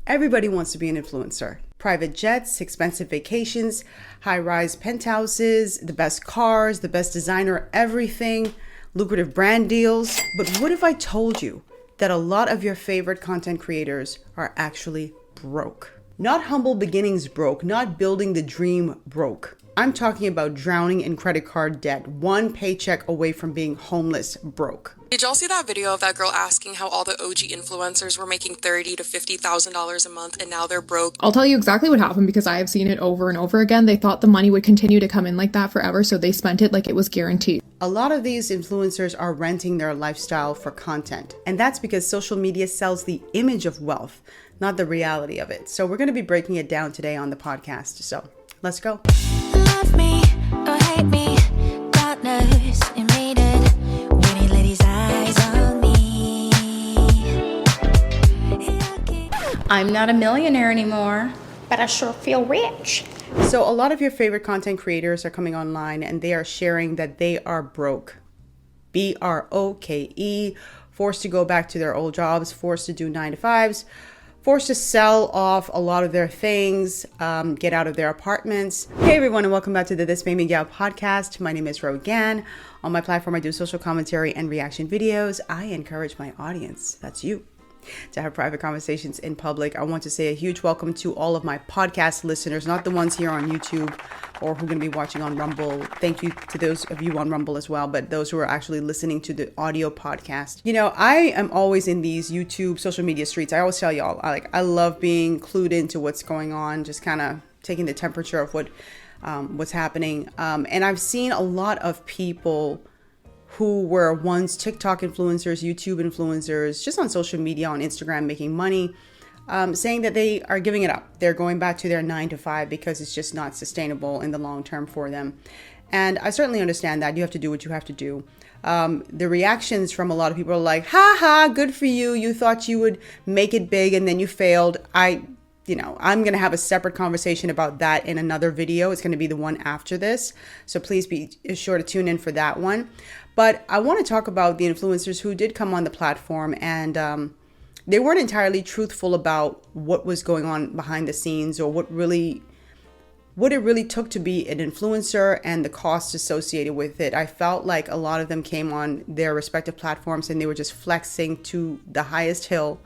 Everybody wants to be an influencer. Private jets, expensive vacations, high-rise penthouses, the best cars, the best designer, everything, lucrative brand deals. But what if I told you that a lot of your favorite content creators are actually broke? Not humble beginnings broke, not building the dream broke. I'm talking about drowning in credit card debt, one paycheck away from being homeless broke. Did y'all see that video of that girl asking how all the OG influencers were making $30,000 to $50,000 a month and now they're broke? I'll tell you exactly what happened because I have seen it over and over again. They thought the money would continue to come in like that forever, so they spent it like it was guaranteed. A lot of these influencers are renting their lifestyle for content, and that's because social media sells the image of wealth, not the reality of it. So we're going to be breaking it down today on the podcast. So let's go. Love me or hate me, God knows you made it when he laid his eyes on me. I'm not a millionaire anymore, but I sure feel rich. So a lot of your favorite content creators are coming online and they are sharing that they are broke. BROKE, forced to go back to their old jobs, forced to do 9-to-5s, forced to sell off a lot of their things, get out of their apartments. Hey everyone, and welcome back to the This Made Me Gal podcast. My name is Rogan. On my platform, I do social commentary and reaction videos. I encourage my audience, that's you, to have private conversations in public. I want to say a huge welcome to all of my podcast listeners, not the ones here on YouTube or who are going to be watching on Rumble. Thank you to those of you on Rumble as well, but those who are actually listening to the audio podcast. You know, I am always in these YouTube social media streets. I always tell y'all, I love being clued into what's going on, just kind of taking the temperature of what's happening. And I've seen a lot of people who were once TikTok influencers, YouTube influencers, just on social media, on Instagram, making money, saying that they are giving it up. They're going back to their 9-to-5 because it's just not sustainable in the long term for them. And I certainly understand that. You have to do what you have to do. The reactions from a lot of people are like, ha ha, good for you. You thought you would make it big and then you failed. I'm going to have a separate conversation about that in another video. It's going to be the one after this. So please be sure to tune in for that one. But I want to talk about the influencers who did come on the platform and they weren't entirely truthful about what was going on behind the scenes or what it really took to be an influencer and the costs associated with it. I felt like a lot of them came on their respective platforms and they were just flexing to the highest hill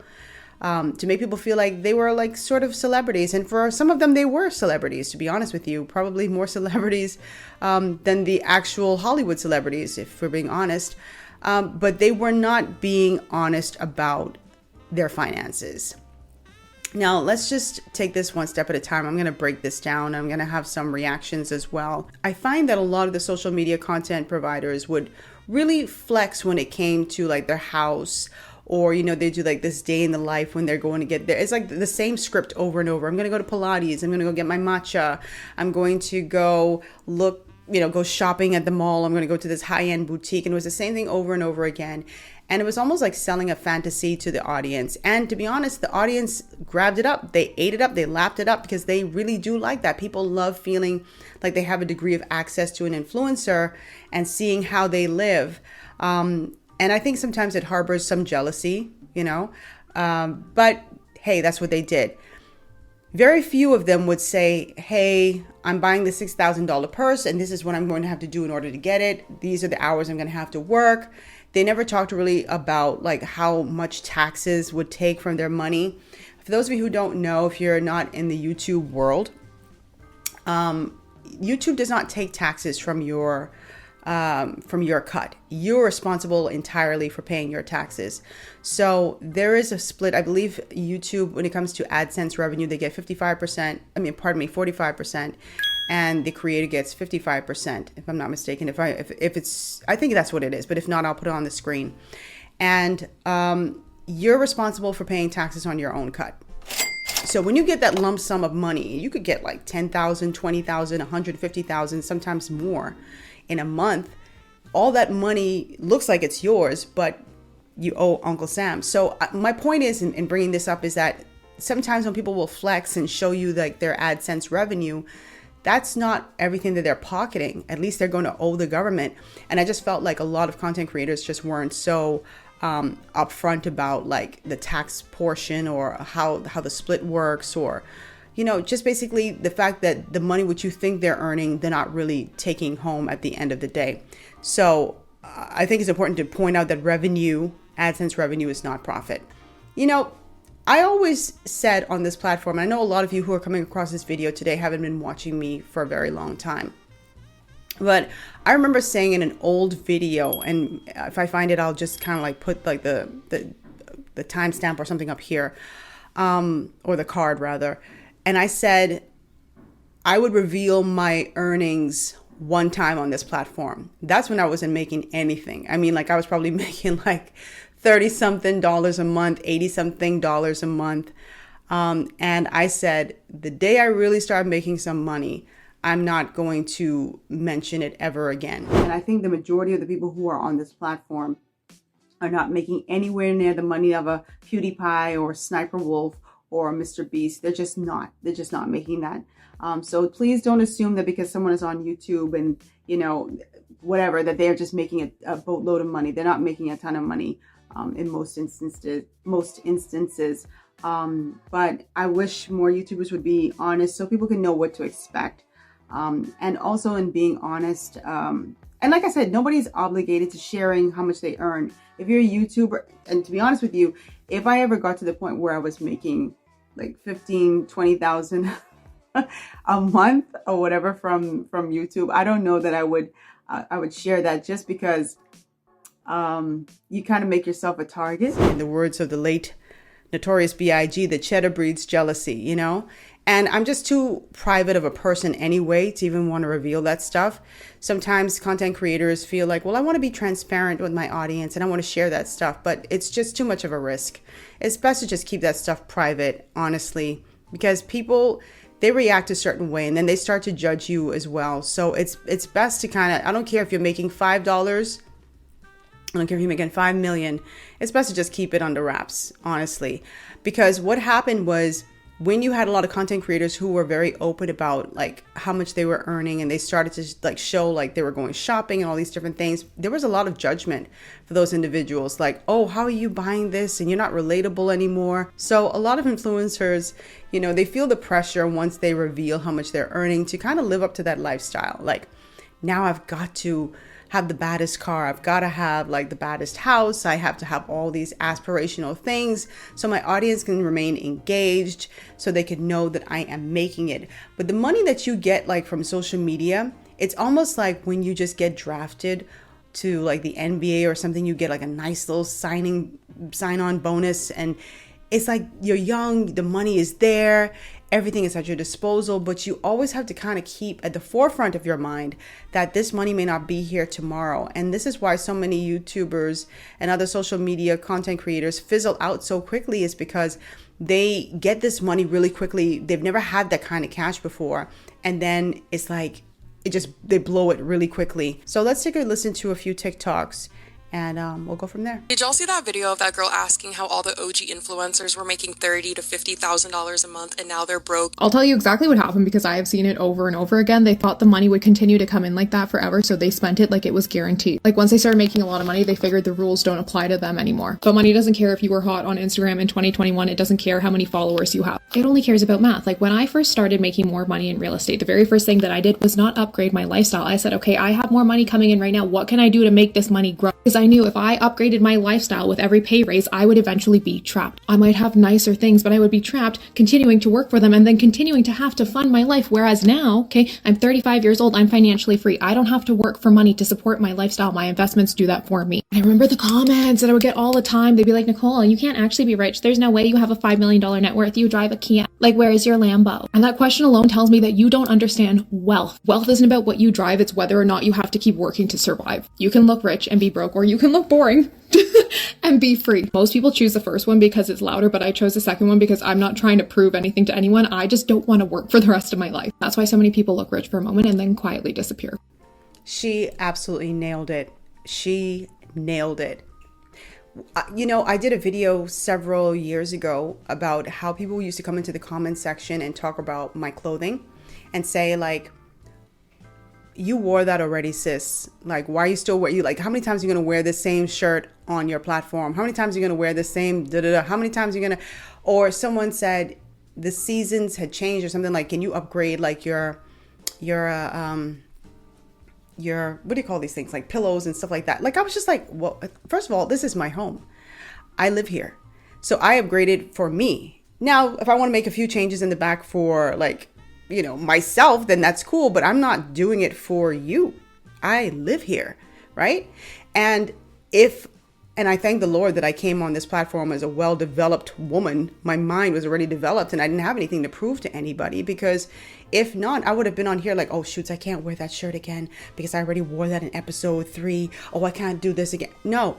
to make people feel like they were like sort of celebrities. And for some of them, they were celebrities, to be honest with you, probably more celebrities than the actual Hollywood celebrities, if we're being honest. But they were not being honest about their finances. Now, let's just take this one step at a time. I'm going to break this down. I'm going to have some reactions as well. I find that a lot of the social media content providers would really flex when it came to like their house, or, they do like this day in the life when they're going to get there. It's like the same script over and over. I'm going to go to Pilates. I'm going to go get my matcha. I'm going to go go shopping at the mall. I'm going to go to this high-end boutique. And it was the same thing over and over again. And it was almost like selling a fantasy to the audience. And to be honest, the audience grabbed it up. They ate it up. They lapped it up because they really do like that. People love feeling like they have a degree of access to an influencer and seeing how they live. And I think sometimes it harbors some jealousy, but hey, that's what they did. Very few of them would say, hey, I'm buying the $6,000 purse and this is what I'm going to have to do in order to get it. These are the hours I'm going to have to work. They never talked really about like how much taxes would take from their money. For those of you who don't know, if you're not in the YouTube world, YouTube does not take taxes from your cut. You're responsible entirely for paying your taxes. So there is a split. I believe YouTube, when it comes to AdSense revenue, they get 45%, and the creator gets 55%, if I'm not mistaken. If it's, I think that's what it is, but if not, I'll put it on the screen. And you're responsible for paying taxes on your own cut. So when you get that lump sum of money, you could get like $10,000, $20,000, $150,000, sometimes more in a month. All that money looks like it's yours, but you owe Uncle Sam. So my point is in bringing this up is that sometimes when people will flex and show you like their AdSense revenue, that's not everything that they're pocketing. At least they're going to owe the government. And I just felt like a lot of content creators just weren't so upfront about like the tax portion or how the split works, or just basically the fact that the money which you think they're earning, they're not really taking home at the end of the day. So I think it's important to point out that AdSense revenue is not profit. I always said on this platform, and I know a lot of you who are coming across this video today haven't been watching me for a very long time, but I remember saying in an old video, and if I find it, I'll just kind of like put like the timestamp or something up here, or the card rather. And I said I would reveal my earnings one time on this platform. That's when I wasn't making anything. I mean, like I was probably making like $30-something a month, $80-something a month. And I said, the day I really start making some money, I'm not going to mention it ever again. And I think the majority of the people who are on this platform are not making anywhere near the money of a PewDiePie or Sniper Wolf or Mr. Beast. They're just not making that. So please don't assume that because someone is on YouTube and, whatever, that they're just making a boatload of money. They're not making a ton of money in most instances. But I wish more YouTubers would be honest so people can know what to expect. And also in being honest, and like I said, nobody's obligated to sharing how much they earn. If you're a YouTuber, and to be honest with you, if I ever got to the point where I was making like 15, 20,000 a month or whatever from YouTube, I don't know that I would share that, just because you kind of make yourself a target. In the words of the late Notorious B.I.G., the cheddar breeds jealousy, And I'm just too private of a person anyway to even want to reveal that stuff. Sometimes content creators feel like, well, I want to be transparent with my audience and I want to share that stuff, but it's just too much of a risk. It's best to just keep that stuff private, honestly, because people, they react a certain way and then they start to judge you as well. So it's best to kind of, I don't care if you're making $5, I don't care if you're making 5 million, it's best to just keep it under wraps, honestly. Because what happened was, when you had a lot of content creators who were very open about like how much they were earning, and they started to like show like they were going shopping and all these different things, there was a lot of judgment for those individuals. Like, oh, how are you buying this? And you're not relatable anymore. So a lot of influencers, they feel the pressure once they reveal how much they're earning to kind of live up to that lifestyle. Like, now I've got to have the baddest car. I've got to have like the baddest house. I have to have all these aspirational things so my audience can remain engaged, so they can know that I am making it. But the money that you get like from social media, it's almost like when you just get drafted to like the NBA or something, you get like a nice little sign-on bonus, and it's like you're young, the money is there, everything is at your disposal, but you always have to kind of keep at the forefront of your mind that this money may not be here tomorrow. And this is why so many YouTubers and other social media content creators fizzle out so quickly, is because they get this money really quickly. They've never had that kind of cash before. And then it's like, they blow it really quickly. So let's take a listen to a few TikToks, and we'll go from there. Did y'all see that video of that girl asking how all the OG influencers were making $30,000 to $50,000 a month and now they're broke? I'll tell you exactly what happened because I have seen it over and over again. They thought the money would continue to come in like that forever, so they spent it like it was guaranteed. Like once they started making a lot of money, they figured the rules don't apply to them anymore. But money doesn't care if you were hot on Instagram in 2021. It doesn't care how many followers you have. It only cares about math. Like when I first started making more money in real estate, the very first thing that I did was not upgrade my lifestyle. I said, okay, I have more money coming in right now. What can I do to make this money grow? Because I knew if I upgraded my lifestyle with every pay raise, I would eventually be trapped. I might have nicer things, but I would be trapped continuing to work for them and then continuing to have to fund my life. Whereas now, okay, I'm 35 years old. I'm financially free. I don't have to work for money to support my lifestyle. My investments do that for me. I remember the comments that I would get all the time. They'd be like, Nicole, you can't actually be rich. There's no way you have a $5 million net worth. You drive a Kia. Like, where is your Lambo? And that question alone tells me that you don't understand wealth. Wealth isn't about what you drive. It's whether or not you have to keep working to survive. You can look rich and be broke, or you can look boring and be free. Most people choose the first one because it's louder, but I chose the second one because I'm not trying to prove anything to anyone. I just don't want to work for the rest of my life. That's why so many people look rich for a moment and then quietly disappear. She absolutely nailed it. She nailed it. I did a video several years ago about how people used to come into the comment section and talk about my clothing and say like, you wore that already, sis. Like, why are you still wear you like how many times are you gonna wear the same shirt on your platform? How many times are you gonna wear the same How many times are you gonna or someone said the seasons had changed or something, like, can you upgrade like your what do you call these things, like pillows and stuff like that? Like, I was just like, well, first of all, this is my home. I live here. So I upgraded for me. Now, if I want to make a few changes in the back for like, myself, then that's cool, but I'm not doing it for you. I live here, right? And I thank the Lord that I came on this platform as a well-developed woman. My mind was already developed and I didn't have anything to prove to anybody, because if not, I would have been on here like, oh, shoots, I can't wear that shirt again because I already wore that in episode 3. Oh, I can't do this again. No.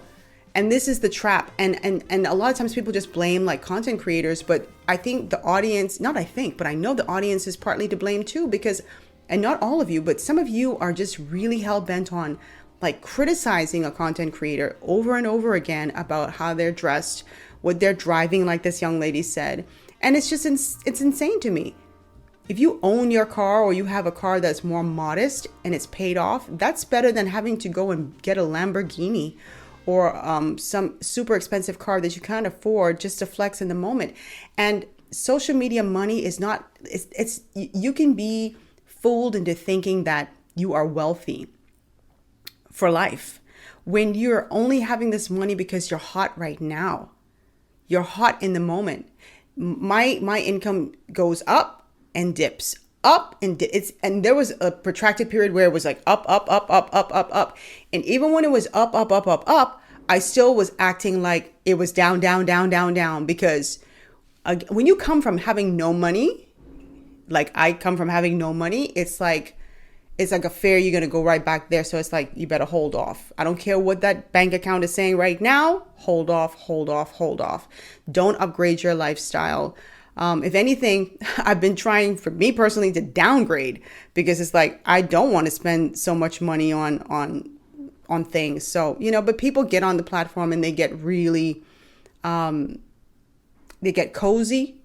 And this is the trap. And a lot of times people just blame like content creators, but I think the audience, not I think, but I know the audience is partly to blame too, because, and not all of you, but some of you are just really hell bent on like criticizing a content creator over and over again about how they're dressed, what they're driving, like this young lady said. And it's just, it's insane to me. If you own your car or you have a car that's more modest and it's paid off, that's better than having to go and get a Lamborghini or some super expensive car that you can't afford just to flex in the moment. And social media money is not, you can be fooled into thinking that you are wealthy for life when you're only having this money because you're hot right now. You're hot in the moment. My income goes up and dips, up and and there was a protracted period where it was like up. And even when it was up, I still was acting like it was down, because when you come from having no money, like I come from having no money, it's like a fair, you're going to go right back there. So it's like, you better hold off. I don't care what that bank account is saying right now. Hold off. Don't upgrade your lifestyle. If anything, I've been trying, for me personally, to downgrade, because it's like, I don't want to spend so much money on things. So, but people get on the platform and they get really, they get cozy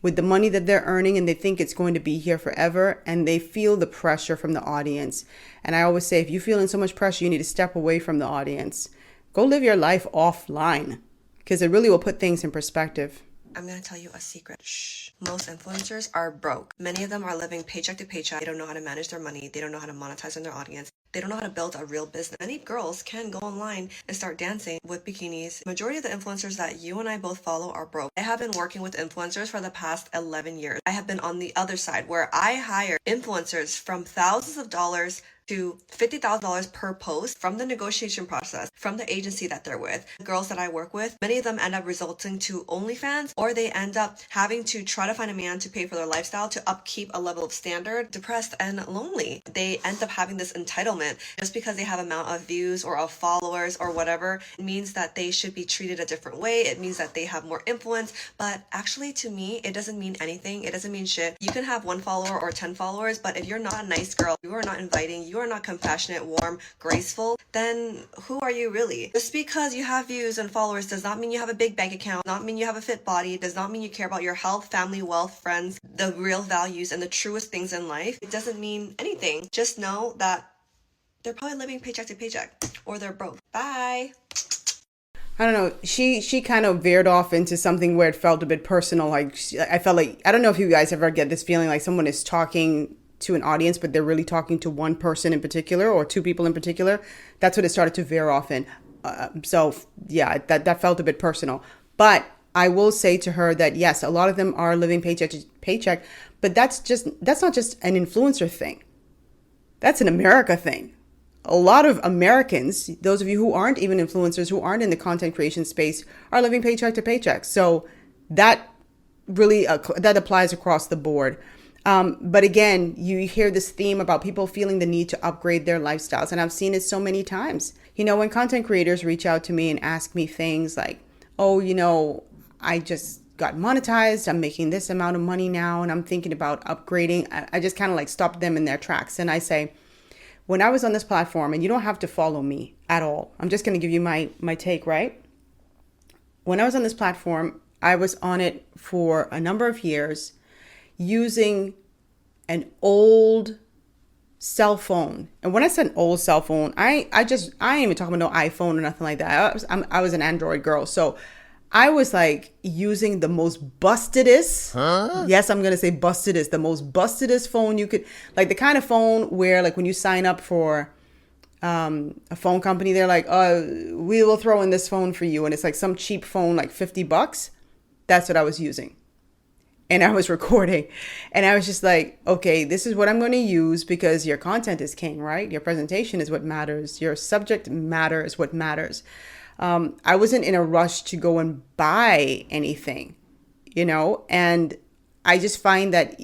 with the money that they're earning, and they think it's going to be here forever, and they feel the pressure from the audience. And I always say, if you're feeling so much pressure, you need to step away from the audience. Go live your life offline, because it really will put things in perspective. I'm going to tell you a secret. Shh. Most influencers are broke. Many of them are living paycheck to paycheck. They don't know how to manage their money. They don't know how to monetize on their audience. They don't know how to build a real business. Many girls can go online and start dancing with bikinis. Majority of the influencers that you and I both follow are broke. I have been working with influencers for the past 11 years. I have been on the other side where I hire influencers from thousands of dollars to $50,000 per post from the negotiation process, from the agency that they're with. The girls that I work with, many of them end up resulting to OnlyFans, or they end up having to try to find a man to pay for their lifestyle to upkeep a level of standard, depressed and lonely. They end up having this entitlement just because they have amount of views or of followers or whatever. It means that they should be treated a different way. It means that they have more influence. But actually, to me, it doesn't mean anything. It doesn't mean shit. You can have 1 follower or 10 followers, but if you're not a nice girl, you are not inviting, you are not compassionate, warm, graceful, then who are you really? Just because you have views and followers does not mean you have a big bank account, does not mean you have a fit body, does not mean you care about your health, family, wealth, friends, the real values and the truest things in life. It doesn't mean anything. Just know that they're probably living paycheck to paycheck, or they're broke. Bye. I don't know. She kind of veered off into something where it felt a bit personal. Like, I felt like, I don't know if you guys ever get this feeling like someone is talking to an audience, but they're really talking to one person in particular or 2 people in particular. That's what it started to veer off in. So yeah, that felt a bit personal. But I will say to her that yes, a lot of them are living paycheck to paycheck, but that's not just an influencer thing. That's an America thing. A lot of Americans, those of you who aren't even influencers, who aren't in the content creation space, are living paycheck to paycheck. So that really, that applies across the board. But again, you hear this theme about people feeling the need to upgrade their lifestyles. And I've seen it so many times. When content creators reach out to me and ask me things like, oh, I just got monetized. I'm making this amount of money now, and I'm thinking about upgrading. I just kind of like stop them in their tracks. And I say, when I was on this platform, and you don't have to follow me at all, I'm just going to give you my take, right? When I was on this platform, I was on it for a number of years using an old cell phone. And when I said old cell phone, I ain't even talking about no iPhone or nothing like that. I was an Android girl. So I was like using the most bustedest, yes, I'm going to say bustedest, the most bustedest phone you could, like the kind of phone where like when you sign up for a phone company, they're like, we will throw in this phone for you. And it's like some cheap phone, like $50. That's what I was using. And I was recording and I was just like, okay, this is what I'm going to use because your content is king, right? Your presentation is what matters. Your subject matter is what matters. I wasn't in a rush to go and buy anything, and I just find that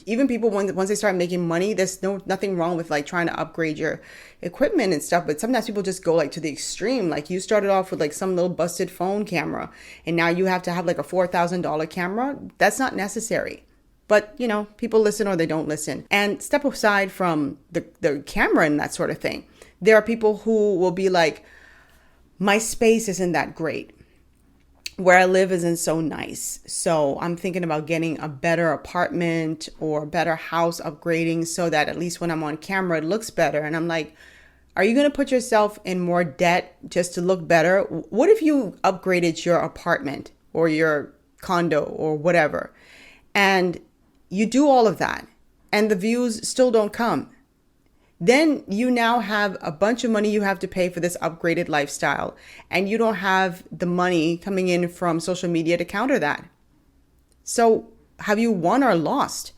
even people, once they start making money, there's nothing wrong with like trying to upgrade your equipment and stuff. But sometimes people just go like to the extreme. Like you started off with like some little busted phone camera and now you have to have like a $4,000 camera. That's not necessary. But, people listen or they don't listen. And step aside from the camera and that sort of thing. There are people who will be like, my space isn't that great. Where I live isn't so nice. So I'm thinking about getting a better apartment or a better house, upgrading so that at least when I'm on camera, it looks better. And I'm like, are you going to put yourself in more debt just to look better? What if you upgraded your apartment or your condo or whatever, and you do all of that and the views still don't come? Then you now have a bunch of money you have to pay for this upgraded lifestyle, and you don't have the money coming in from social media to counter that. So have you won or lost?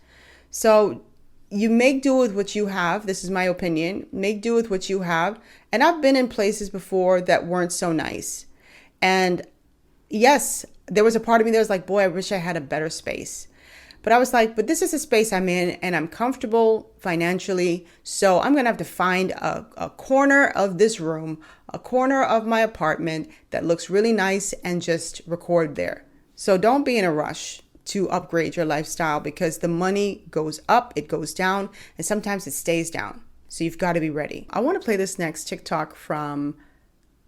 So you make do with what you have. This is my opinion. Make do with what you have. And I've been in places before that weren't so nice. And yes, there was a part of me that was like, boy, I wish I had a better space. But I was like, but this is a space I'm in and I'm comfortable financially. So I'm going to have to find a corner of this room, a corner of my apartment that looks really nice and just record there. So don't be in a rush to upgrade your lifestyle because the money goes up, it goes down, and sometimes it stays down. So you've got to be ready. I want to play this next TikTok from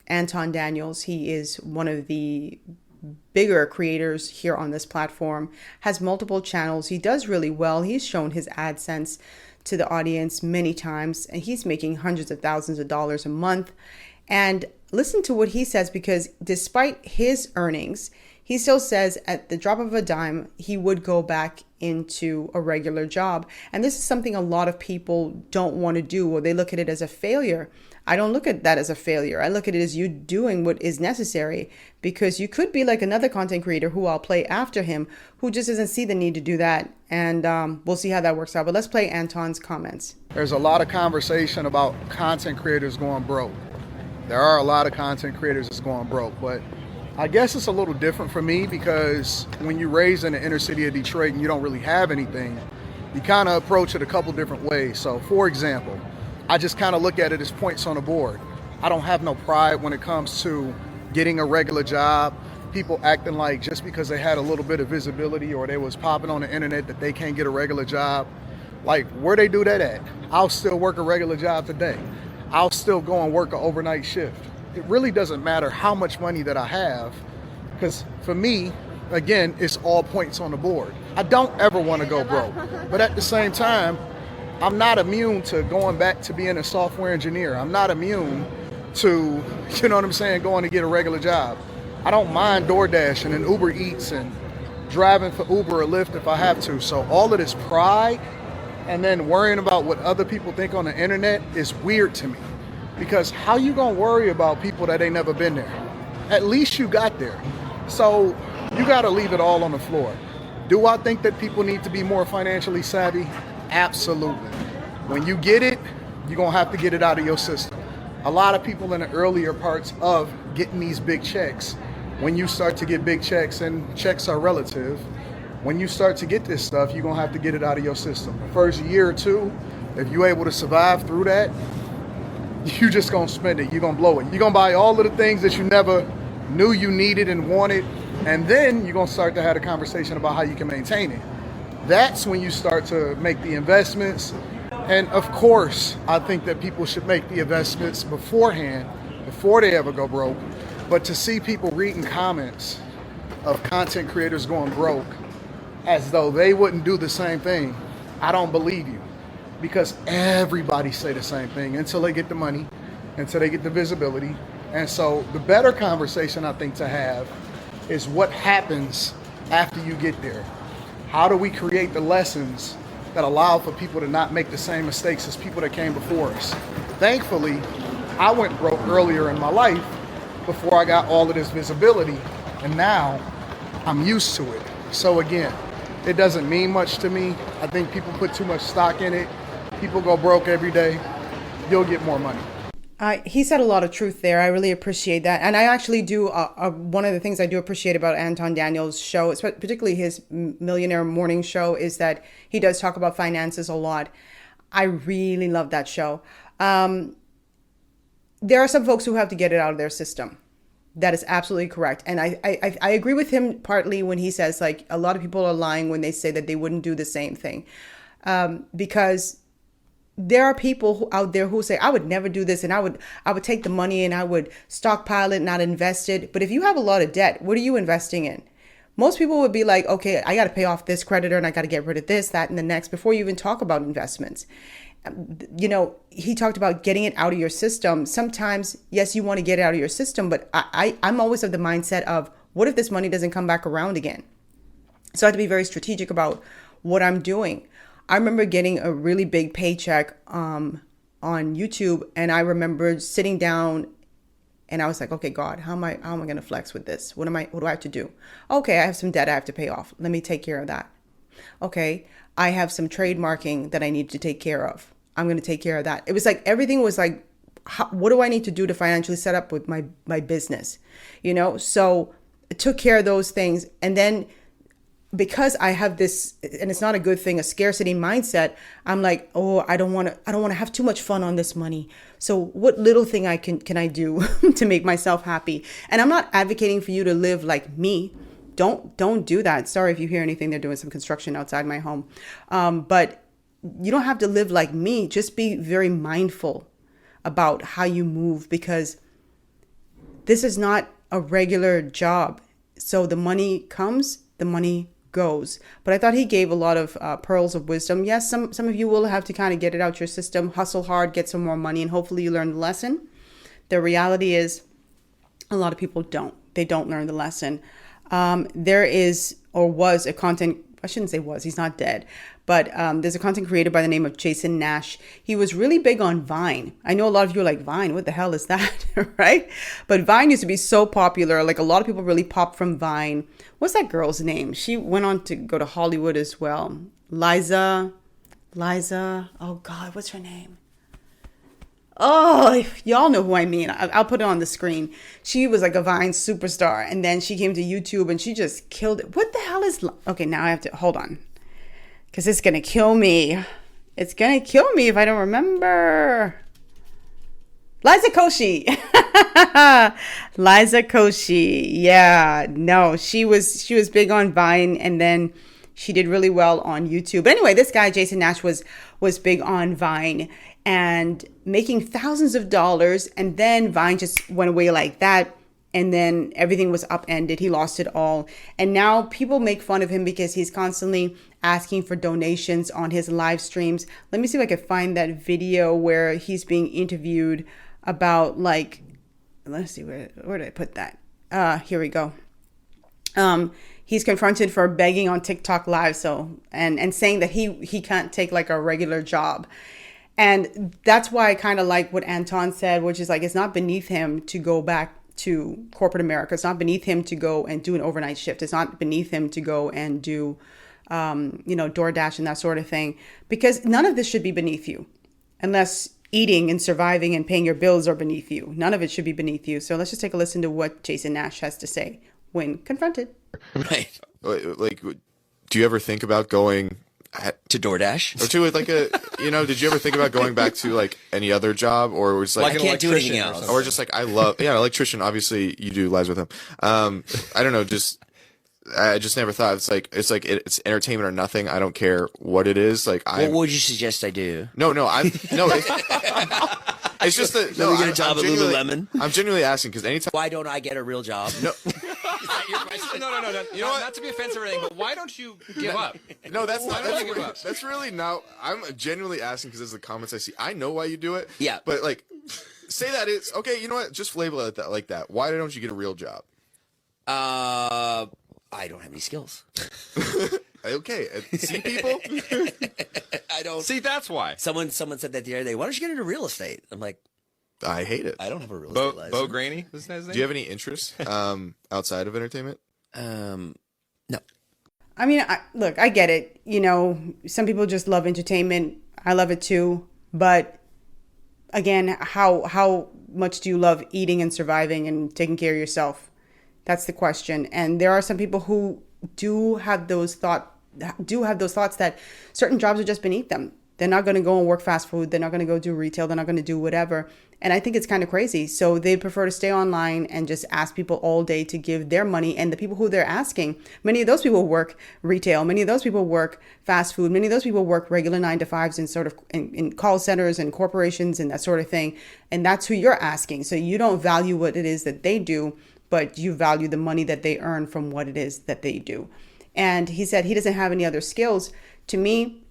Anton Daniels. He is one of the bigger creators here on this platform, has multiple channels. He does really well. He's shown his AdSense to the audience many times, and he's making hundreds of thousands of dollars a month. And listen to what he says, because despite his earnings, he still says at the drop of a dime, he would go back into a regular job. And this is something a lot of people don't want to do, or they look at it as a failure. I don't look at that as a failure. I look at it as you doing what is necessary, because you could be like another content creator who I'll play after him, who just doesn't see the need to do that. And we'll see how that works out. But let's play Anton's comments. There's a lot of conversation about content creators going broke. There are a lot of content creators that's going broke, but I guess it's a little different for me because when you're raised in the inner city of Detroit and you don't really have anything, you kind of approach it a couple different ways. So for example, I just kind of look at it as points on the board. I don't have no pride when it comes to getting a regular job. People acting like just because they had a little bit of visibility or they was popping on the internet that they can't get a regular job. Like, where they do that at? I'll still work a regular job today. I'll still go and work an overnight shift. It really doesn't matter how much money that I have, because for me, again, it's all points on the board. I don't ever want to go broke, but at the same time, I'm not immune to going back to being a software engineer. I'm not immune to, going to get a regular job. I don't mind DoorDash and Uber Eats and driving for Uber or Lyft if I have to. So all of this pride and then worrying about what other people think on the internet is weird to me. Because how you gonna worry about people that ain't never been there? At least you got there. So you gotta leave it all on the floor. Do I think that people need to be more financially savvy? Absolutely. When you get it, you're gonna have to get it out of your system. A lot of people in the earlier parts of getting these big checks, when you start to get big checks, and checks are relative, when you start to get this stuff, you're gonna have to get it out of your system. The first year or two, if you're able to survive through that, you just gonna spend it, you're gonna blow it. You're gonna buy all of the things that you never knew you needed and wanted, and then you're gonna start to have a conversation about how you can maintain it. That's when you start to make the investments. And of course, I think that people should make the investments beforehand, before they ever go broke. But to see people reading comments of content creators going broke as though they wouldn't do the same thing, I don't believe you. because everybody say the same thing until they get the money, until they get the visibility. And so the better conversation I think to have is what happens after you get there. How do we create the lessons that allow for people to not make the same mistakes as people that came before us? Thankfully, I went broke earlier in my life before I got all of this visibility, and now I'm used to it. So again, it doesn't mean much to me. I think people put too much stock in it. People go broke every day. You'll get more money. He said a lot of truth there. I really appreciate that. And I actually do, one of the things I do appreciate about Anton Daniels' show, particularly his Millionaire Morning Show, is that he does talk about finances a lot. I really love that show. There are some folks who have to get it out of their system. That is absolutely correct. And I agree with him partly when he says, like, a lot of people are lying when they say that they wouldn't do the same thing. Because there are people out there who say, I would never do this, and I would take the money and I would stockpile it, not invest it. But if you have a lot of debt, what are you investing in? Most people would be like, okay, I got to pay off this creditor and I got to get rid of this, that, and the next before you even talk about investments. You know, he talked about getting it out of your system. Sometimes, yes, you want to get it out of your system, but I'm always of the mindset of, what if this money doesn't come back around again? So I have to be very strategic about what I'm doing. I remember getting a really big paycheck on YouTube, and I remember sitting down and I was like, okay, God, how am I going to flex with this? What do I have to do? Okay, I have some debt I have to pay off. Let me take care of that. Okay, I have some trademarking that I need to take care of. I'm going to take care of that. It was like everything was like, what do I need to do to financially set up with my business? You know, so I took care of those things. And then because I have this, and it's not a good thing, a scarcity mindset, I'm like, oh, I don't want to have too much fun on this money. So what little thing can I do to make myself happy? And I'm not advocating for you to live like me. Don't do that. Sorry if you hear anything. They're doing some construction outside my home. But you don't have to live like me. Just be very mindful about how you move, because this is not a regular job. So the money comes, the money goes. But I thought he gave a lot of pearls of wisdom. Yes, some of you will have to kind of get it out your system, hustle hard, get some more money, and hopefully you learn the lesson. The reality is a lot of people don't. They don't learn the lesson. There is, or was, a content, I shouldn't say was, he's not dead, but there's a content creator by the name of Jason Nash. He was really big on Vine. I know a lot of you are like, Vine, what the hell is that, right? But Vine used to be so popular. Like, a lot of people really popped from Vine. What's that girl's name? She went on to go to Hollywood as well. Liza, oh God, what's her name? Oh, y'all know who I mean. I'll put it on the screen. She was like a Vine superstar, and then she came to YouTube and she just killed it. What the hell is... Okay, now I have to... Hold on. Because it's going to kill me. It's going to kill me if I don't remember. Liza Koshy. Liza Koshy. Yeah, no, she was big on Vine, and then she did really well on YouTube. But anyway, this guy, Jason Nash, was big on Vine and making thousands of dollars, and then Vine just went away like that, and then everything was upended. He lost it all, and now people make fun of him because he's constantly asking for donations on his live streams. Let me see if I can find that video where he's being interviewed about, like, let's see, where did I put that? Here we go. He's confronted for begging on TikTok Live, and saying that he can't take like a regular job. And that's why I kind of like what Anton said, which is like, it's not beneath him to go back to corporate America. It's not beneath him to go and do an overnight shift. It's not beneath him to go and do, DoorDash and that sort of thing, because none of this should be beneath you, unless eating and surviving and paying your bills are beneath you. None of it should be beneath you. So let's just take a listen to what Jason Nash has to say when confronted. Right. Like, do you ever think about going to DoorDash? Or to like did you ever think about going back to like any other job, or was like, I can't do anything else? Or just like, I love, electrician, obviously you do lives with him. I don't know, I just never thought it's it's entertainment or nothing. I don't care what it is. Like, what would you suggest I do? It's just that get a job at Lululemon. I'm genuinely asking, because anytime. Why don't I get a real job? No. Your question? No. You know what? Not to be offensive or anything, but why don't you give up? No, that's Why not. don't you give up? That's really not. I'm genuinely asking because there's the comments I see. I know why you do it. Yeah. But like, say that it's okay. You know what? Just label it like that. Why don't you get a real job? I don't have any skills. Okay. See people. I don't. See, that's why. Someone said that the other day. Why don't you get into real estate? I'm like, I hate it. I don't have a real estate license. Bo Graney was his name. Do you have any interests outside of entertainment? No. I mean, look, I get it. You know, some people just love entertainment. I love it too. But again, how much do you love eating and surviving and taking care of yourself? That's the question. And there are some people who do have those thoughts that certain jobs are just beneath them. They're not going to go and work fast food. They're not going to go do retail. They're not going to do whatever. And I think it's kind of crazy. So they prefer to stay online and just ask people all day to give their money. And the people who they're asking, many of those people work retail. Many of those people work fast food. Many of those people work regular 9-to-5s in sort of in call centers and corporations and that sort of thing. And that's who you're asking. So you don't value what it is that they do, but you value the money that they earn from what it is that they do. And he said he doesn't have any other skills. To me,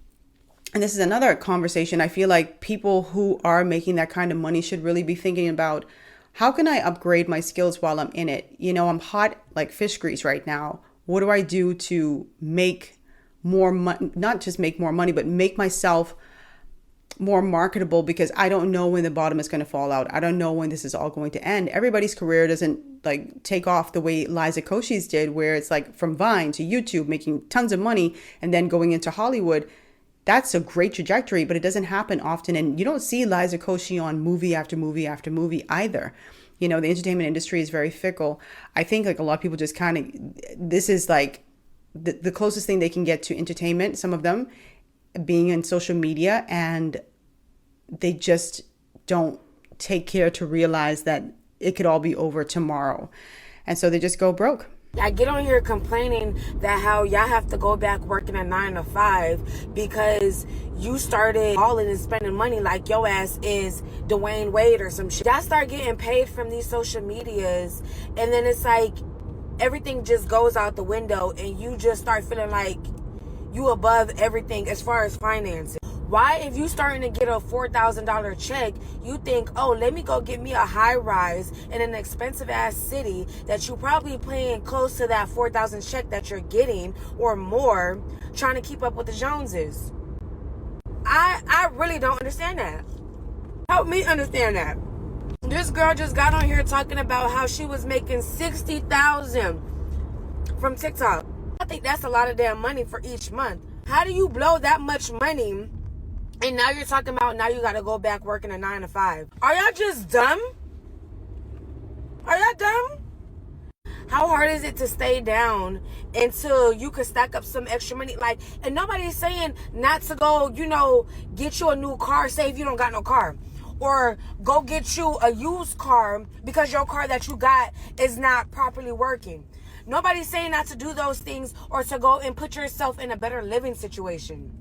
and this is another conversation, I feel like people who are making that kind of money should really be thinking about, how can I upgrade my skills while I'm in it? You know, I'm hot like fish grease right now. What do I do to make more money, not just make more money, but make myself more marketable, because I don't know when the bottom is going to fall out. I don't know when this is all going to end. Everybody's career doesn't like take off the way Liza Koshy's did, where it's like from Vine to YouTube, making tons of money and then going into Hollywood. That's a great trajectory, but it doesn't happen often. And you don't see Liza Koshy on movie after movie after movie either. You know, the entertainment industry is very fickle. I think like a lot of people just kind of, this is like the closest thing they can get to entertainment, some of them being in social media, and they just don't take care to realize that it could all be over tomorrow. And so they just go broke. I get on here complaining that how y'all have to go back working a 9-to-5 because you started balling and spending money like your ass is Dwayne Wade or some shit. Y'all start getting paid from these social medias, and then it's like everything just goes out the window and you just start feeling like you above everything as far as finances. Why, if you starting to get a $4,000 check, you think, oh, let me go get me a high rise in an expensive ass city that you probably paying close to that $4,000 check that you're getting or more, trying to keep up with the Joneses. I really don't understand that. Help me understand that. This girl just got on here talking about how she was making $60,000 from TikTok. I think that's a lot of damn money for each month. How do you blow that much money? And now you're talking about now you got to go back working a 9-to-5. Are y'all just dumb? Are y'all dumb? How hard is it to stay down until you can stack up some extra money? Like, and nobody's saying not to go, you know, get you a new car, say if you don't got no car. Or go get you a used car because your car that you got is not properly working. Nobody's saying not to do those things or to go and put yourself in a better living situation.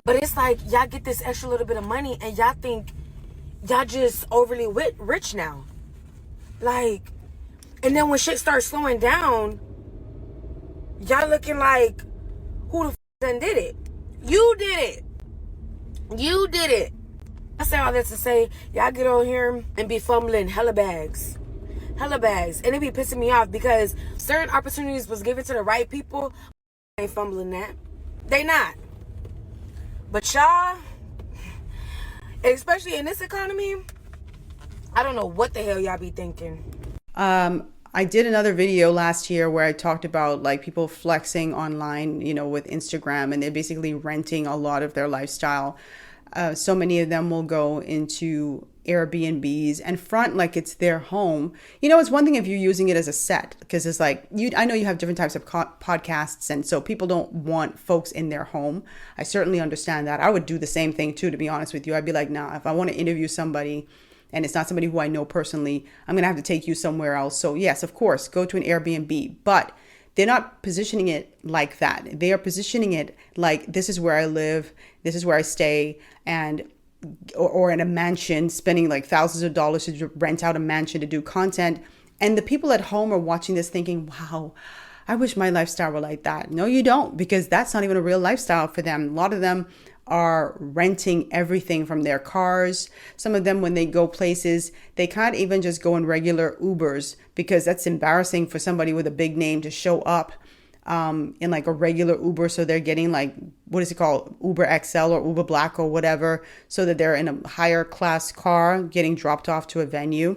But it's like y'all get this extra little bit of money and y'all think y'all just overly rich now. Like, and then when shit starts slowing down, y'all looking like, who the f*** done did it? You did it. You did it. I say all that to say, y'all get on here and be fumbling hella bags. Hella bags. And it be pissing me off because certain opportunities was given to the right people. Ain't fumbling that. They not. But y'all, especially in this economy, I don't know what the hell y'all be thinking. I did another video last year where I talked about like people flexing online, you know, with Instagram, and they're basically renting a lot of their lifestyle. So many of them will go into Airbnbs and front like it's their home. You know, it's one thing if you're using it as a set, because it's like, I know you have different types of podcasts, and so people don't want folks in their home. I certainly understand that. I would do the same thing too, to be honest with you. I'd be like, nah, if I want to interview somebody and it's not somebody who I know personally, I'm going to have to take you somewhere else. So yes, of course, go to an Airbnb, but they're not positioning it like that. They are positioning it like, this is where I live, this is where I stay, and or in a mansion, spending like thousands of dollars to rent out a mansion to do content. And the people at home are watching this thinking, wow, I wish my lifestyle were like that. No, you don't, because that's not even a real lifestyle for them. A lot of them are renting everything from their cars. Some of them, when they go places, they can't even just go in regular Ubers because that's embarrassing for somebody with a big name to show up in like a regular Uber. So they're getting like, what is it called? Uber XL or Uber Black or whatever, so that they're in a higher class car getting dropped off to a venue.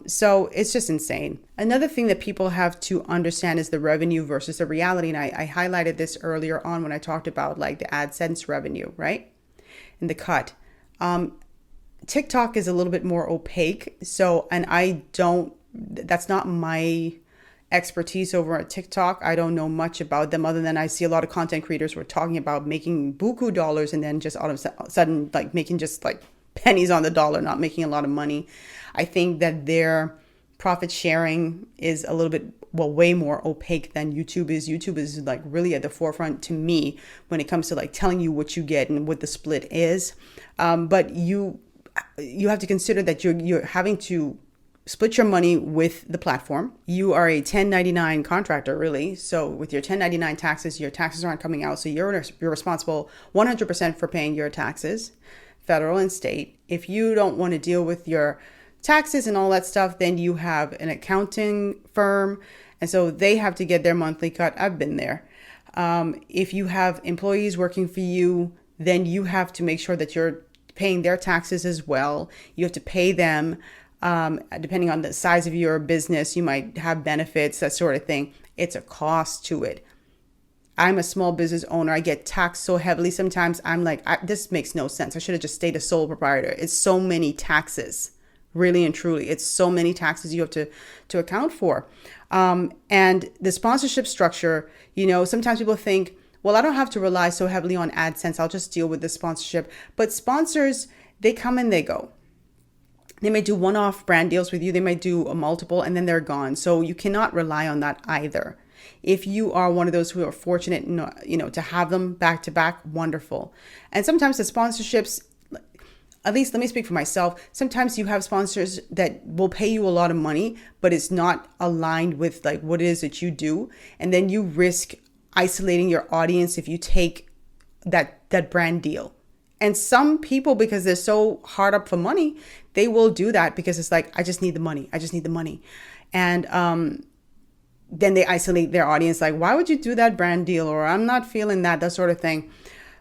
So it's just insane. Another thing that people have to understand is the revenue versus the reality. And I highlighted this earlier on when I talked about like the AdSense revenue, right? And the cut. TikTok is a little bit more opaque. So, and that's not my expertise over at TikTok. I don't know much about them other than I see a lot of content creators who are talking about making buku dollars and then just all of a sudden like making just like pennies on the dollar, not making a lot of money. I think that their profit sharing is a little bit, well, way more opaque than YouTube is. YouTube is like really at the forefront to me when it comes to like telling you what you get and what the split is. But you have to consider that you're having to split your money with the platform. You are a 1099 contractor, really. So with your 1099 taxes, your taxes aren't coming out. So you're responsible 100% for paying your taxes, federal and state. If you don't want to deal with your taxes and all that stuff, then you have an accounting firm. And so they have to get their monthly cut. I've been there. If you have employees working for you, then you have to make sure that you're paying their taxes as well. You have to pay them. Depending on the size of your business, you might have benefits, that sort of thing. It's a cost to it. I'm a small business owner. I get taxed so heavily sometimes. I'm like, this makes no sense. I should have just stayed a sole proprietor. It's so many taxes, really and truly. It's so many taxes you have to account for. And the sponsorship structure, sometimes people think, well, I don't have to rely so heavily on AdSense. I'll just deal with the sponsorship. But sponsors, they come and they go. They may do one-off brand deals with you. They might do a multiple and then they're gone. So you cannot rely on that either. If you are one of those who are fortunate, to have them back to back, wonderful. And sometimes the sponsorships, at least let me speak for myself. Sometimes you have sponsors that will pay you a lot of money, but it's not aligned with like what it is that you do. And then you risk isolating your audience if you take that brand deal. And some people, because they're so hard up for money, they will do that because it's like, I just need the money. I just need the money. And then they isolate their audience. Like, why would you do that brand deal? Or I'm not feeling that sort of thing.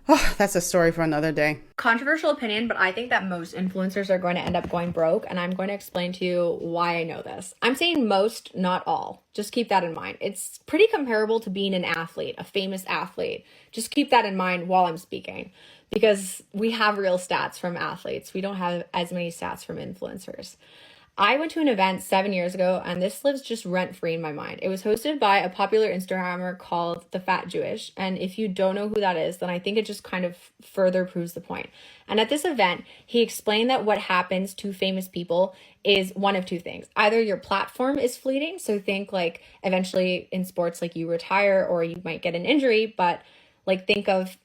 Oh, that's a story for another day. Controversial opinion, but I think that most influencers are going to end up going broke. And I'm going to explain to you why I know this. I'm saying most, not all. Just keep that in mind. It's pretty comparable to being an athlete, a famous athlete. Just keep that in mind while I'm speaking. Because we have real stats from athletes. We don't have as many stats from influencers. I went to an event 7 years ago, and this lives just rent-free in my mind. It was hosted by a popular Instagrammer called The Fat Jewish. And if you don't know who that is, then I think it just kind of further proves the point. And at this event, he explained that what happens to famous people is one of two things. Either your platform is fleeting, so think like eventually in sports, like you retire or you might get an injury, but like think of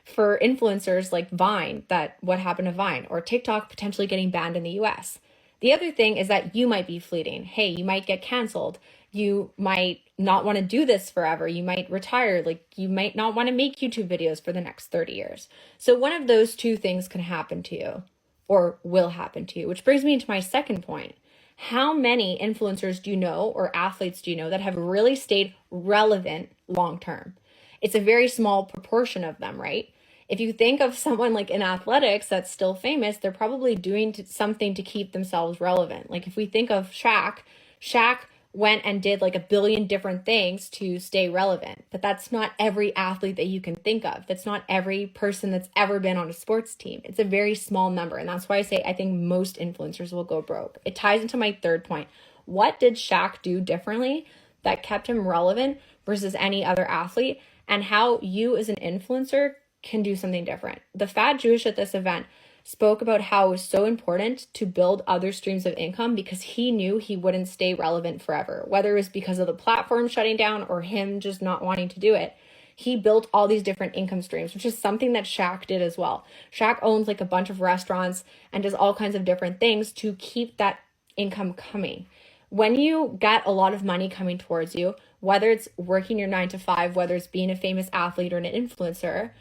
for influencers like Vine, that what happened to Vine, or TikTok potentially getting banned in the US. The other thing is that you might be fleeting. Hey, you might get canceled. You might not want to do this forever. You might retire. Like you might not want to make YouTube videos for the next 30 years. So one of those two things can happen to you or will happen to you, which brings me into my second point. How many influencers do you know or athletes do you know that have really stayed relevant long term? It's a very small proportion of them, right? If you think of someone like in athletics that's still famous, they're probably doing something to keep themselves relevant. Like if we think of Shaq went and did like 1 billion different things to stay relevant. But that's not every athlete that you can think of. That's not every person that's ever been on a sports team. It's a very small number. And that's why I say I think most influencers will go broke. It ties into my third point. What did Shaq do differently that kept him relevant versus any other athlete? And how you as an influencer can do something different. The Fat Jewish at this event spoke about how it was so important to build other streams of income because he knew he wouldn't stay relevant forever, whether it was because of the platform shutting down or him just not wanting to do it. He built all these different income streams, which is something that Shaq did as well. Shaq owns like a bunch of restaurants and does all kinds of different things to keep that income coming. When you get a lot of money coming towards you, whether it's working your 9 to 5, whether it's being a famous athlete or an influencer,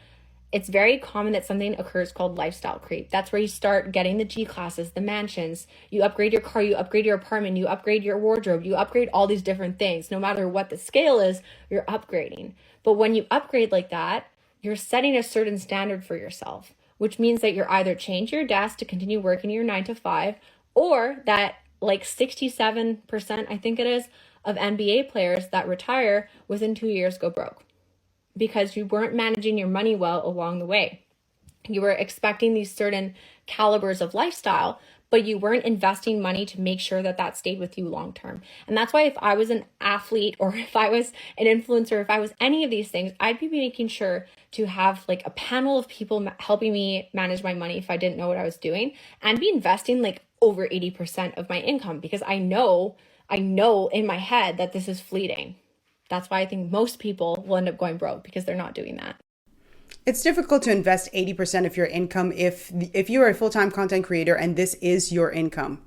it's very common that something occurs called lifestyle creep. That's where you start getting the G classes, the mansions, you upgrade your car, you upgrade your apartment, you upgrade your wardrobe, you upgrade all these different things. No matter what the scale is, you're upgrading. But when you upgrade like that, you're setting a certain standard for yourself, which means that you're either change your desk to continue working your 9 to 5, or that like 67%, I think it is, of NBA players that retire within 2 years go broke because you weren't managing your money well along the way. You were expecting these certain calibers of lifestyle, but you weren't investing money to make sure that that stayed with you long term. And that's why if I was an athlete or if I was an influencer, if I was any of these things, I'd be making sure to have like a panel of people helping me manage my money if I didn't know what I was doing, and be investing like over 80% of my income, because I know in my head that this is fleeting. That's why I think most people will end up going broke, because they're not doing that. It's difficult to invest 80% of your income if you're a full-time content creator and this is your income.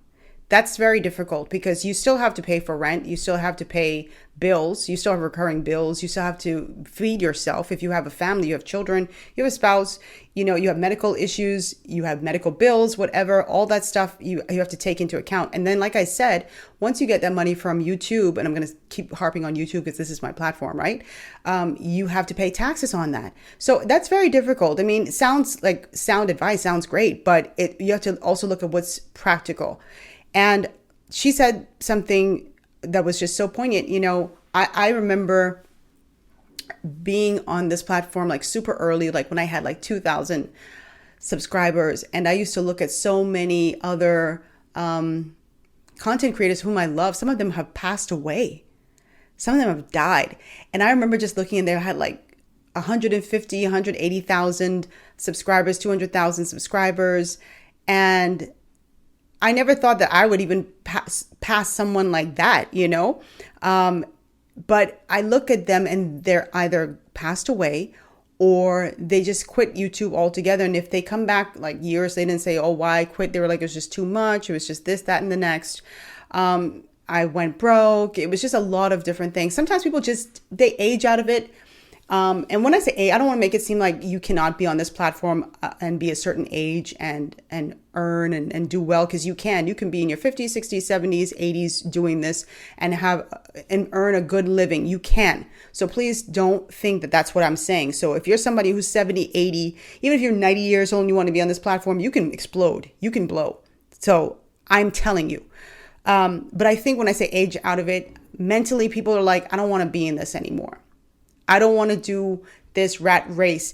That's very difficult because you still have to pay for rent, you still have to pay bills, you still have recurring bills, you still have to feed yourself. If you have a family, you have children, you have a spouse, you have medical issues, you have medical bills, whatever, all that stuff you have to take into account. And then, like I said, once you get that money from YouTube, and I'm going to keep harping on YouTube because this is my platform, right? You have to pay taxes on that. So that's very difficult. I mean, it sounds like sound advice, sounds great, but you have to also look at what's practical. And she said something that was just so poignant. I remember being on this platform like super early, like when I had like 2,000 subscribers. And I used to look at so many other content creators whom I love. Some of them have passed away. Some of them have died. And I remember just looking and they had like 150, 180,000 subscribers, 200,000 subscribers. And I never thought that I would even pass someone like that, but I look at them and they're either passed away or they just quit YouTube altogether. And if they come back like years, they didn't say, oh, why I quit? They were like, it was just too much. It was just this, that, and the next. I went broke. It was just a lot of different things. Sometimes people they age out of it. And when I say age, I don't want to make it seem like you cannot be on this platform and be a certain age and earn and do well, because you can be in your 50s, 60s, 70s, 80s doing this and earn a good living. You can. So please don't think that that's what I'm saying. So if you're somebody who's 70, 80, even if you're 90 years old and you want to be on this platform, you can explode, you can blow. So I'm telling you. But I think when I say age out of it, mentally people are like, I don't want to be in this anymore. I don't want to do this rat race.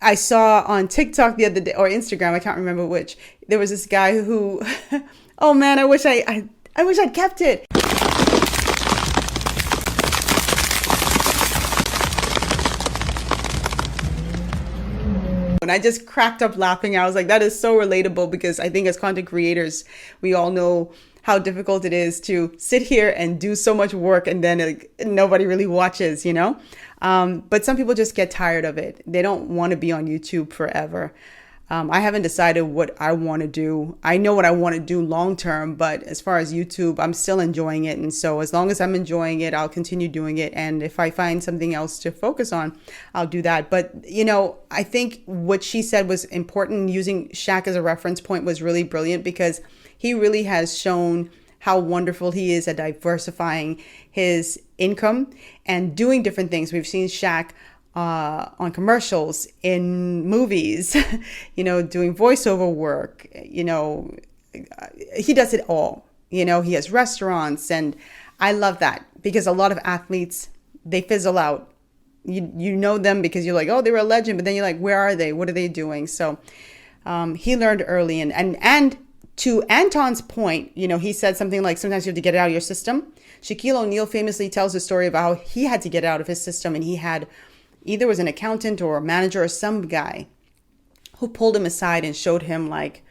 I saw on TikTok the other day, or Instagram, I can't remember which, there was this guy who, oh man, I wish I'd kept it. And I just cracked up laughing. I was like, that is so relatable, because I think as content creators, we all know how difficult it is to sit here and do so much work and then nobody really watches, But some people just get tired of it. They don't want to be on YouTube forever. I haven't decided what I want to do. I know what I want to do long term, but as far as YouTube, I'm still enjoying it. And so as long as I'm enjoying it, I'll continue doing it. And if I find something else to focus on, I'll do that. But, I think what she said was important. Using Shaq as a reference point was really brilliant, because he really has shown how wonderful he is at diversifying his income and doing different things. We've seen Shaq on commercials, in movies, doing voiceover work, he does it all, he has restaurants, and I love that, because a lot of athletes, they fizzle out. You know them because you're like, oh, they were a legend, but then you're like, where are they? What are they doing? So he learned early, and to Anton's point, he said something like, sometimes you have to get it out of your system. Shaquille O'Neal famously tells the story of how he had to get it out of his system, and he had either was an accountant or a manager or some guy who pulled him aside and showed him like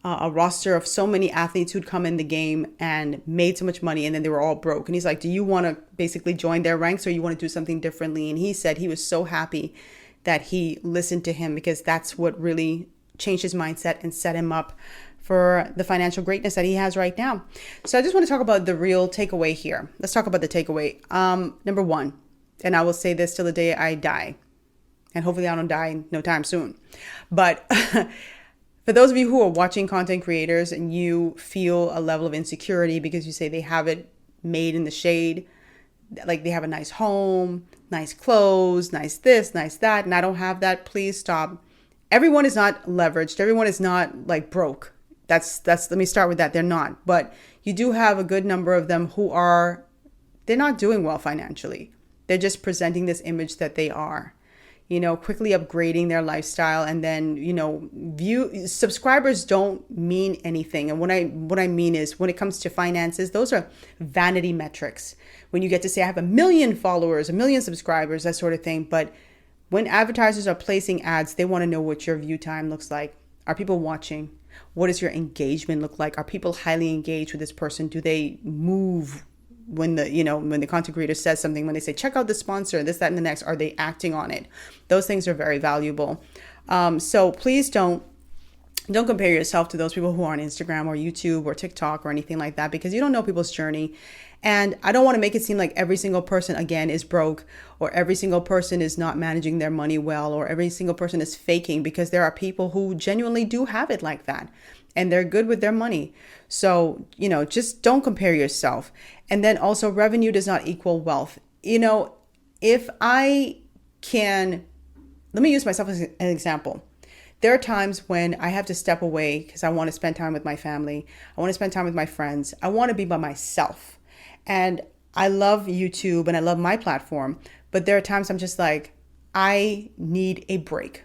a roster of so many athletes who'd come in the game and made so much money, and then they were all broke. And he's like, do you want to basically join their ranks, or you want to do something differently? And he said he was so happy that he listened to him, because that's what really changed his mindset and set him up for the financial greatness that he has right now. So I just want to talk about the real takeaway here. Let's talk about the takeaway. Number one, and I will say this till the day I die, and hopefully I don't die no time soon. But for those of you who are watching content creators and you feel a level of insecurity because you say they have it made in the shade, like they have a nice home, nice clothes, nice this, nice that, and I don't have that, please stop. Everyone is not leveraged. Everyone is not like broke. That's let me start with that. They're not. But you do have a good number of them who are, they're not doing well financially. They're just presenting this image that they are, you know, quickly upgrading their lifestyle. And then, you know, subscribers don't mean anything. And what I mean is when it comes to finances, those are vanity metrics. When you get to say, I have 1 million followers, 1 million subscribers, that sort of thing. But when advertisers are placing ads, they want to know what your view time looks like. Are people watching? What does your engagement look like? Are people highly engaged with this person? Do they move when the content creator says something, when they say, check out the sponsor, this, that, and the next, are they acting on it? Those things are very valuable. So please don't compare yourself to those people who are on Instagram or YouTube or TikTok or anything like that, because you don't know people's journey. And I don't want to make it seem like every single person, again, is broke, or every single person is not managing their money well, or every single person is faking, because there are people who genuinely do have it like that and they're good with their money. So, you know, just don't compare yourself. And then also, revenue does not equal wealth. You know, if I can, let me use myself as an example. There are times when I have to step away because I want to spend time with my family. I want to spend time with my friends. I want to be by myself. And I love YouTube and I love my platform, but there are times I'm just like, I need a break.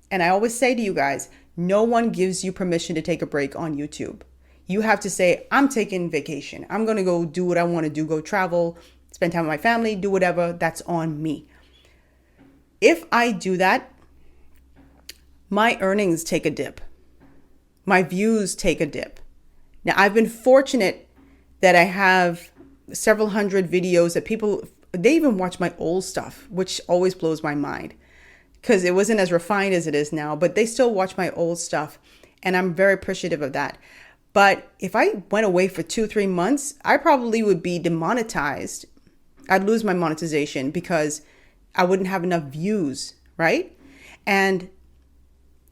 And I always say to you guys, no one gives you permission to take a break on YouTube. You have to say, I'm taking vacation. I'm going to go do what I want to do, go travel, spend time with my family, do whatever. That's on me. If I do that, my earnings take a dip. My views take a dip. Now, I've been fortunate that I have several hundred videos that people, they even watch my old stuff, which always blows my mind because it wasn't as refined as it is now, but they still watch my old stuff. And I'm very appreciative of that. But if I went away for 2-3 months, I probably would be demonetized. I'd lose my monetization because I wouldn't have enough views, right? And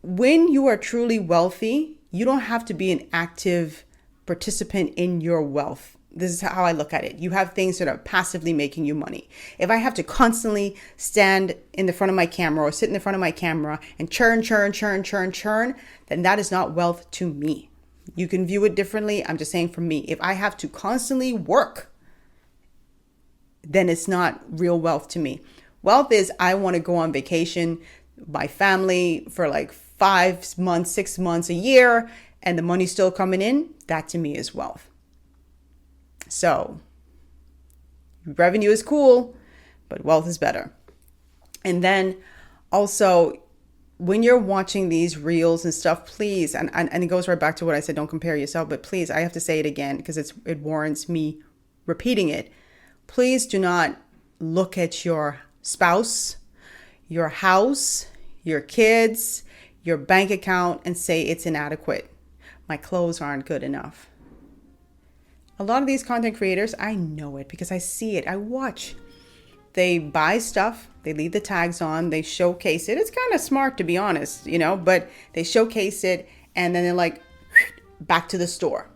when you are truly wealthy, you don't have to be an active participant in your wealth. This is how I look at it. You have things that are passively making you money. If I have to constantly stand in the front of my camera or sit in the front of my camera and churn, then that is not wealth to me. You can view it differently. I'm just saying for me, if I have to constantly work, then it's not real wealth to me. Wealth is I want to go on vacation, my family for like 5 months, 6 months, a year, and the money's still coming in. That to me is wealth. So revenue is cool, but wealth is better. And then also, when you're watching these reels and stuff, please, and it goes right back to what I said, don't compare yourself, but please, I have to say it again because it warrants me repeating it. Please do not look at your spouse, your house, your kids, your bank account and say it's inadequate. My clothes aren't good enough. A lot of these content creators, I know it because I see it. I watch. They buy stuff. They leave the tags on. They showcase it. It's kind of smart, to be honest, you know, but they showcase it and then they're like, back to the store.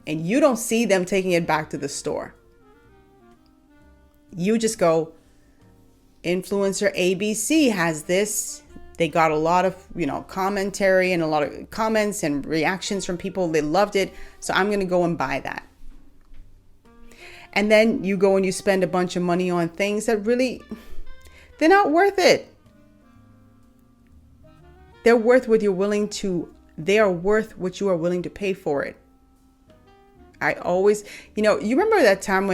And you don't see them taking it back to the store. You just go, influencer ABC has this. They got a lot of, commentary and a lot of comments and reactions from people. They loved it. So I'm going to go and buy that. And then you go and you spend a bunch of money on things that really, they're not worth it. They're worth what you're willing to, they are worth what you are willing to pay for it. I always, you remember that time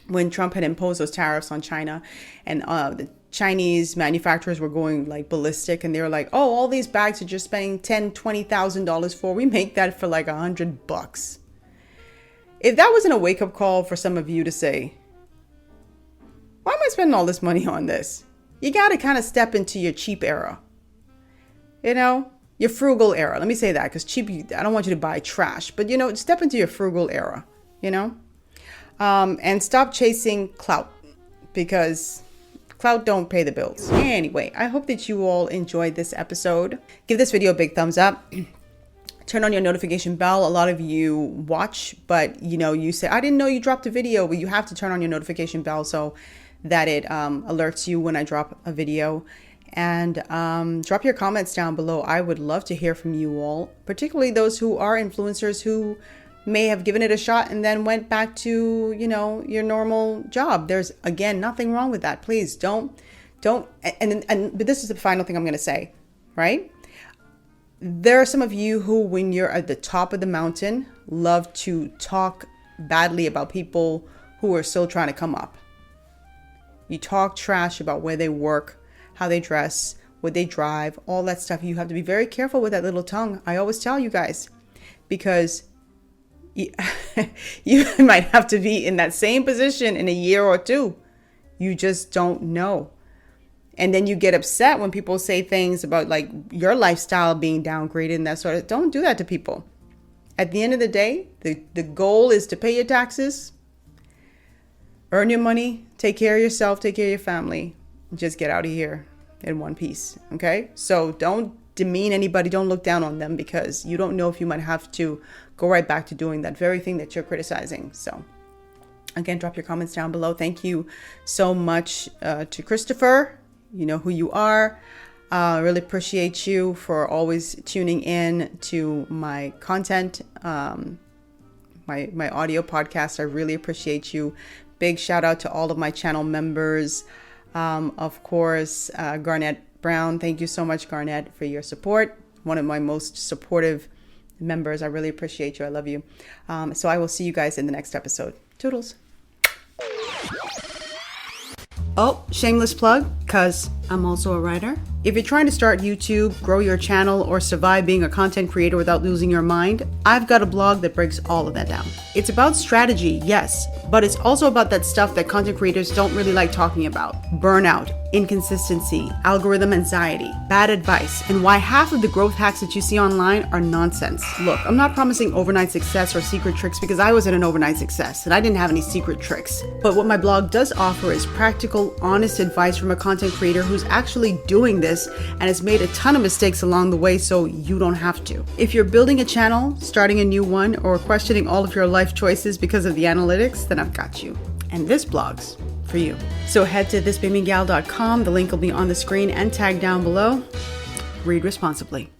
when Trump had imposed those tariffs on China and the Chinese manufacturers were going like ballistic and they were like, oh, all these bags are just spending $10,000-$20,000 for. We make that for like $100. If that wasn't a wake-up call for some of you to say, why am I spending all this money on this? You got to kind of step into your cheap era. Your your frugal era. Let me say that, because cheap, I don't want you to buy trash, but step into your frugal era, and stop chasing clout, because clout don't pay the bills. Anyway, I hope that you all enjoyed this episode. Give this video a big thumbs up. Turn on your notification bell. A lot of you watch, but you say, I didn't know you dropped a video. Well, you have to turn on your notification bell so that it alerts you when I drop a video. And drop your comments down below. I would love to hear from you all, particularly those who are influencers who may have given it a shot and then went back to, your normal job. There's, again, nothing wrong with that. Please don't, but this is the final thing I'm going to say, right? There are some of you who, when you're at the top of the mountain, love to talk badly about people who are still trying to come up. You talk trash about where they work, how they dress, what they drive, all that stuff. You have to be very careful with that little tongue. I always tell you guys, because you might have to be in that same position in a year or two. You just don't know. And then you get upset when people say things about like your lifestyle being downgraded and that sort of. Don't do that to people. At the end of the day, the goal is to pay your taxes, earn your money, take care of yourself, take care of your family. Just get out of here in one piece. Okay? So don't demean anybody. Don't look down on them, because you don't know if you might have to go right back to doing that very thing that you're criticizing. So again, drop your comments down below. Thank you so much to Christopher. You know who you are. Really appreciate you for always tuning in to my content, my audio podcast. I really appreciate you. Big shout out to all of my channel members. Of course, Garnett Brown. Thank you so much, Garnett, for your support. One of my most supportive members. I really appreciate you. I love you. So I will see you guys in the next episode. Toodles. Oh, shameless plug, because I'm also a writer. If you're trying to start YouTube, grow your channel, or survive being a content creator without losing your mind, I've got a blog that breaks all of that down. It's about strategy, yes, but it's also about that stuff that content creators don't really like talking about. Burnout, inconsistency, algorithm anxiety, bad advice, and why half of the growth hacks that you see online are nonsense. Look, I'm not promising overnight success or secret tricks, because I wasn't an overnight success and I didn't have any secret tricks. But what my blog does offer is practical, honest advice from a content creator who's actually doing this and has made a ton of mistakes along the way, so you don't have to. If you're building a channel, starting a new one, or questioning all of your life choices because of the analytics, then I've got you. And this blog's for you. So head to thisbabygal.com. The link will be on the screen and tagged down below. Read responsibly.